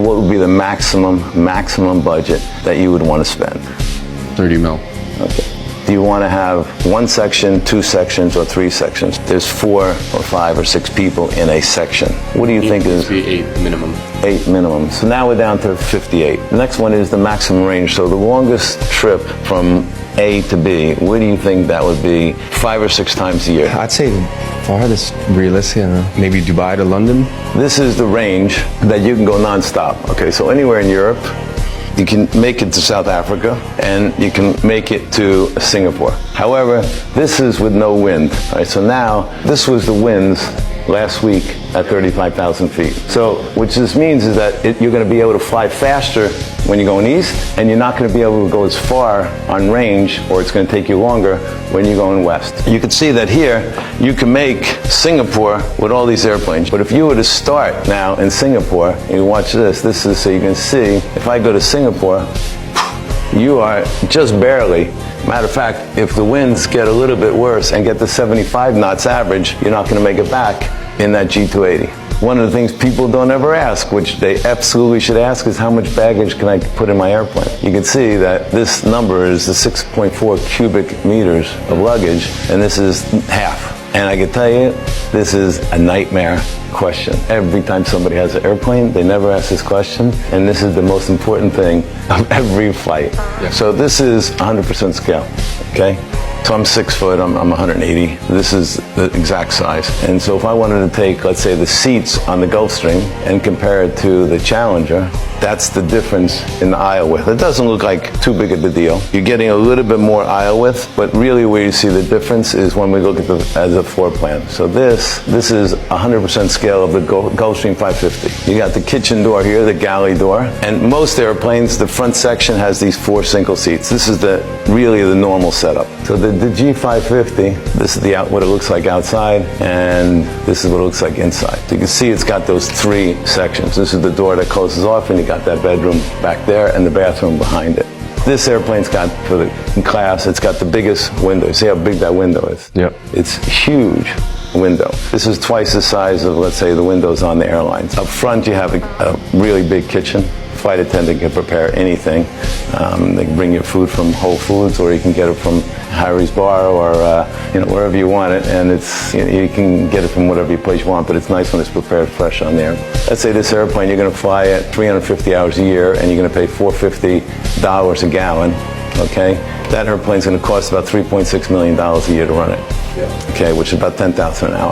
what would be the maximum budget that you would want to spend? 30 mil. Okay. Do you want to have one section, two sections, or three sections? There's 4 or 5 or 6 people in a section. What do you think is? 8 minimum. 8 minimum. So now we're down to 58. The next one is the maximum range. So the longest trip from A to B, where do you think that would be 5 or 6 times a year? I'd say farthest, realistic, maybe Dubai to London. This is the range that you can go non-stop. Okay, so anywhere in Europe, you can make it to South Africa, and you can make it to Singapore. However, this is with no wind. All right, so now, this was the winds last week at 35,000 feet. So, which this means is that you're going to be able to fly faster when you're going east, and you're not going to be able to go as far on range, or it's going to take you longer when you're going west. You can see that here, you can make Singapore with all these airplanes. But if you were to start now in Singapore, and you watch this is so you can see, if I go to Singapore, you are just barely. Matter of fact, if the winds get a little bit worse and get to 75 knots average, you're not going to make it back in that G280. One of the things people don't ever ask, which they absolutely should ask, is how much baggage can I put in my airplane? You can see that this number is the 6.4 cubic meters of luggage, and this is half. And I can tell you, this is a nightmare question. Every time somebody has an airplane, they never ask this question, and this is the most important thing of every flight. Yeah. So this is 100% scale, okay? So I'm 6 foot, I'm 180. This is the exact size. And so if I wanted to take, let's say, the seats on the Gulfstream and compare it to the Challenger, that's the difference in the aisle width. It doesn't look like too big of a deal. You're getting a little bit more aisle width, but really where you see the difference is when we look at the floor plan. So this is 100% scale of the Gulfstream 550. You got the kitchen door here, the galley door, and most airplanes, the front section has these 4 single seats. This is really the normal setup. So the G550, this is what it looks like outside, and this is what it looks like inside. So you can see it's got those 3 sections. This is the door that closes off, and you got that bedroom back there and the bathroom behind it. This airplane's got, for the class, it's got the biggest window. See how big that window is? Yep. It's huge window. This is twice the size of, let's say, the windows on the airlines. Up front, you have a really big kitchen. Flight attendant can prepare anything. They can bring you food from Whole Foods, or you can get it from Harry's Bar, or wherever you want it, and you can get it from whatever place you want, but it's nice when it's prepared fresh on there. Let's say this airplane, you're going to fly it 350 hours a year, and you're going to pay $450 a gallon. Okay, that airplane's going to cost about $3.6 million a year to run it. Yeah. Okay, which is about $10,000 an hour.